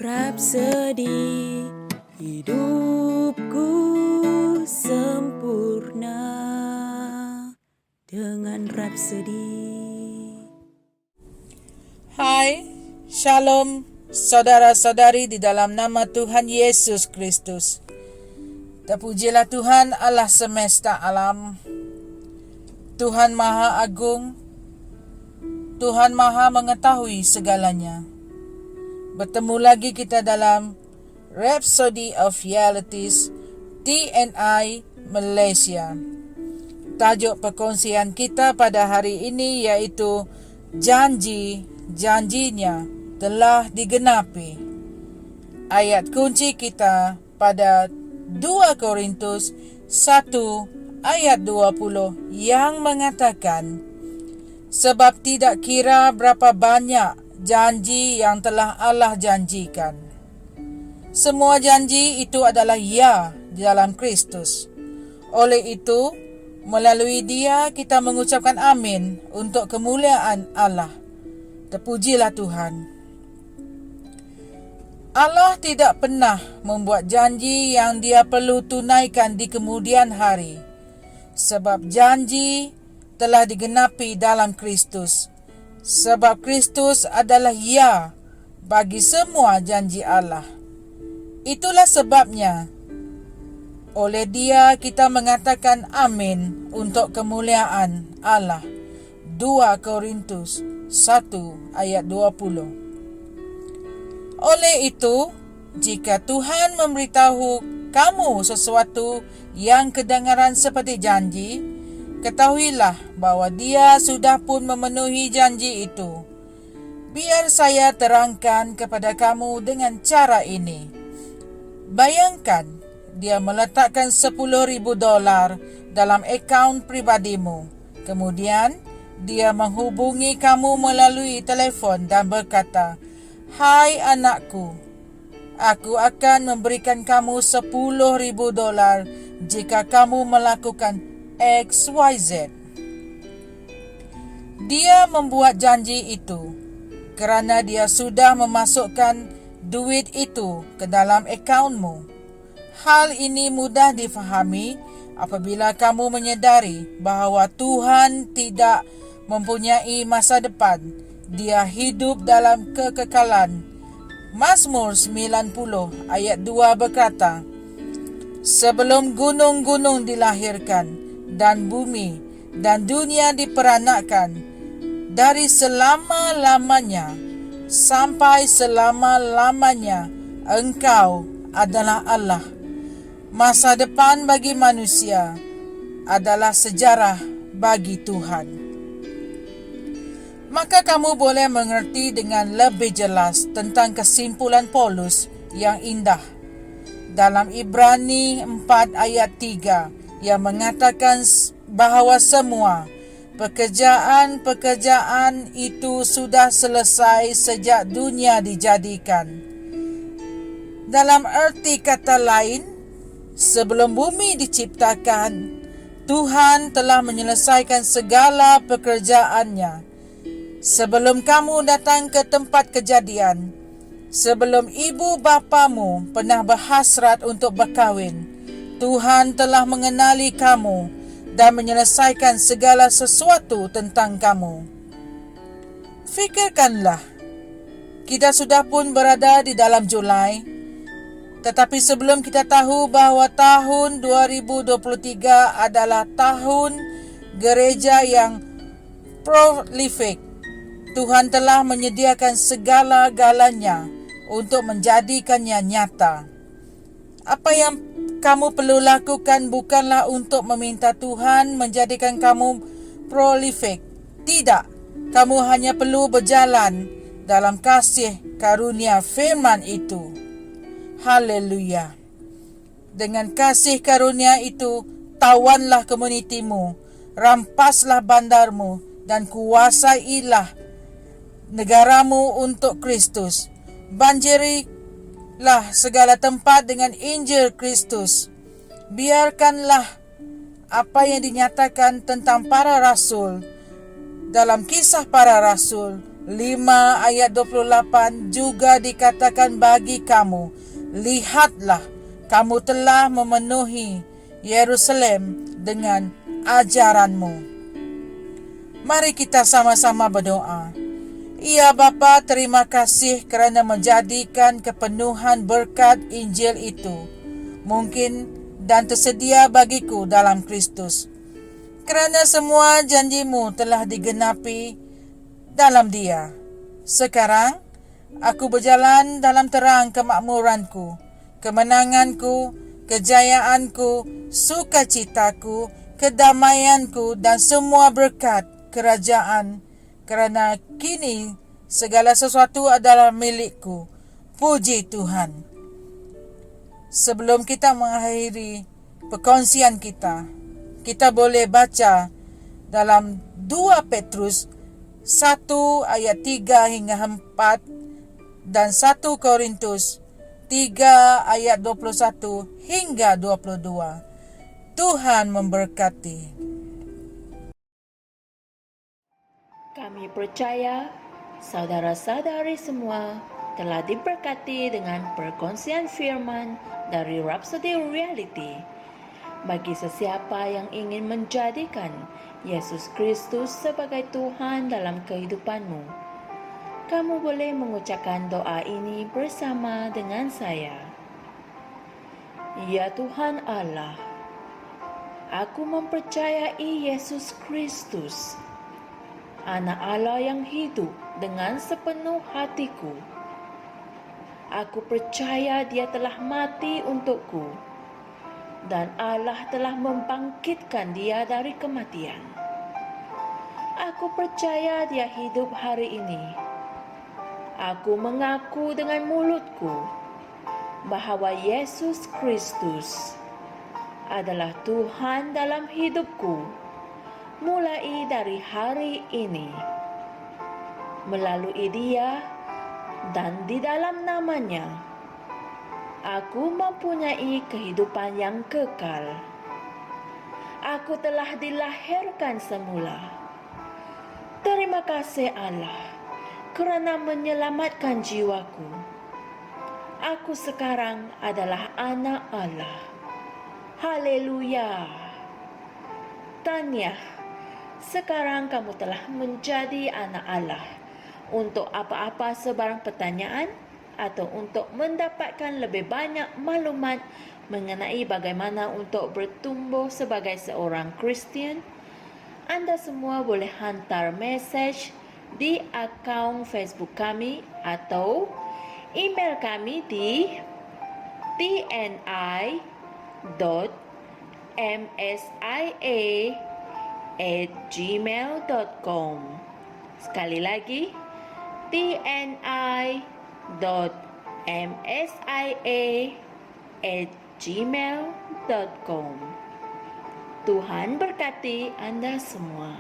Rapsodi hidupku sempurna dengan Rapsodi. Hai, Shalom saudara-saudari di dalam nama Tuhan Yesus Kristus. Terpujilah Tuhan Allah semesta alam, Tuhan Maha Agung, Tuhan Maha mengetahui segalanya. Bertemu lagi kita dalam Rhapsody of Realities TNI Malaysia. Tajuk perkongsian kita pada hari ini iaitu janjinya telah digenapi. Ayat kunci kita pada 2 Korintus 1 ayat 20 yang mengatakan, sebab tidak kira berapa banyak janji yang telah Allah janjikan, semua janji itu adalah ya di dalam Kristus. Oleh itu, melalui Dia kita mengucapkan amin untuk kemuliaan Allah. Terpujilah Tuhan. Allah tidak pernah membuat janji yang Dia perlu tunaikan di kemudian hari, sebab janji telah digenapi dalam Kristus. Sebab Kristus adalah ya bagi semua janji Allah. Itulah sebabnya oleh Dia kita mengatakan amin untuk kemuliaan Allah. 2 Korintus 1 ayat 20. Oleh itu, jika Tuhan memberitahu kamu sesuatu yang kedengaran seperti janji, ketahuilah bahwa Dia sudah pun memenuhi janji itu. Biar saya terangkan kepada kamu dengan cara ini. Bayangkan, Dia meletakkan $10,000 dalam akaun pribadimu. Kemudian, Dia menghubungi kamu melalui telefon dan berkata, "Hai anakku, aku akan memberikan kamu $10,000 jika kamu melakukan XYZ." Dia membuat janji itu kerana Dia sudah memasukkan duit itu ke dalam akaunmu. Hal ini mudah difahami apabila kamu menyedari bahawa Tuhan tidak mempunyai masa depan. Dia hidup dalam kekekalan. Mazmur 90 ayat 2 berkata, "Sebelum gunung-gunung dilahirkan dan bumi dan dunia diperanakkan, dari selama-lamanya sampai selama-lamanya Engkau adalah Allah." Masa depan bagi manusia adalah sejarah bagi Tuhan. Maka kamu boleh mengerti dengan lebih jelas tentang kesimpulan Paulus yang indah dalam Ibrani 4 ayat 3 yang mengatakan bahawa semua pekerjaan itu sudah selesai sejak dunia dijadikan. Dalam erti kata lain, sebelum bumi diciptakan, Tuhan telah menyelesaikan segala pekerjaannya. Sebelum kamu datang ke tempat kejadian, sebelum ibu bapamu pernah berhasrat untuk berkahwin, Tuhan telah mengenali kamu dan menyelesaikan segala sesuatu tentang kamu. Fikirkanlah, kita sudah pun berada di dalam Julai, tetapi sebelum kita tahu bahawa tahun 2023 adalah tahun gereja yang prolific, Tuhan telah menyediakan segala-galanya untuk menjadikannya nyata. Apa yang kamu perlu lakukan bukanlah untuk meminta Tuhan menjadikan kamu prolific. Tidak, kamu hanya perlu berjalan dalam kasih karunia firman itu. Haleluya. Dengan kasih karunia itu, tawanlah komunitimu, rampaslah bandarmu, dan kuasailah negaramu untuk Kristus. Banjirilah segala tempat dengan Injil Kristus. Biarkanlah apa yang dinyatakan tentang para rasul dalam Kisah Para Rasul 5 ayat 28 juga dikatakan bagi kamu, lihatlah, kamu telah memenuhi Yerusalem dengan ajaranmu. Mari kita sama-sama berdoa. Ya Bapa, terima kasih kerana menjadikan kepenuhan berkat Injil itu mungkin dan tersedia bagiku dalam Kristus. Kerana semua janjimu telah digenapi dalam Dia. Sekarang, aku berjalan dalam terang kemakmuranku, kemenanganku, kejayaanku, sukacitaku, kedamaianku dan semua berkat kerajaan, kerana kini segala sesuatu adalah milikku. Puji Tuhan. Sebelum kita mengakhiri perkongsian kita boleh baca dalam 2 Petrus 1 ayat 3 hingga 4 dan 1 Korintus 3 ayat 21 hingga 22. Tuhan memberkati. Kami percaya saudara-saudari semua telah diberkati dengan perkongsian firman dari Rhapsody Reality. Bagi sesiapa yang ingin menjadikan Yesus Kristus sebagai Tuhan dalam kehidupanmu, kamu boleh mengucapkan doa ini bersama dengan saya. Ya Tuhan Allah, aku mempercayai Yesus Kristus, Anak Allah yang hidup dengan sepenuh hatiku. Aku percaya Dia telah mati untukku dan Allah telah membangkitkan Dia dari kematian. Aku percaya Dia hidup hari ini. Aku mengaku dengan mulutku bahawa Yesus Kristus adalah Tuhan dalam hidupku mulai dari hari ini. Melalui Dia dan di dalam nama-Nya, aku mempunyai kehidupan yang kekal. Aku telah dilahirkan semula. Terima kasih Allah kerana menyelamatkan jiwaku. Aku sekarang adalah anak Allah. Haleluya. Tanya, sekarang kamu telah menjadi anak Allah. Untuk apa-apa sebarang pertanyaan atau untuk mendapatkan lebih banyak maklumat mengenai bagaimana untuk bertumbuh sebagai seorang Kristian, anda semua boleh hantar mesej di akaun Facebook kami atau email kami di tni.msia@gmail.com. Sekali lagi, tni.msia@gmail.com. Tuhan berkati anda semua.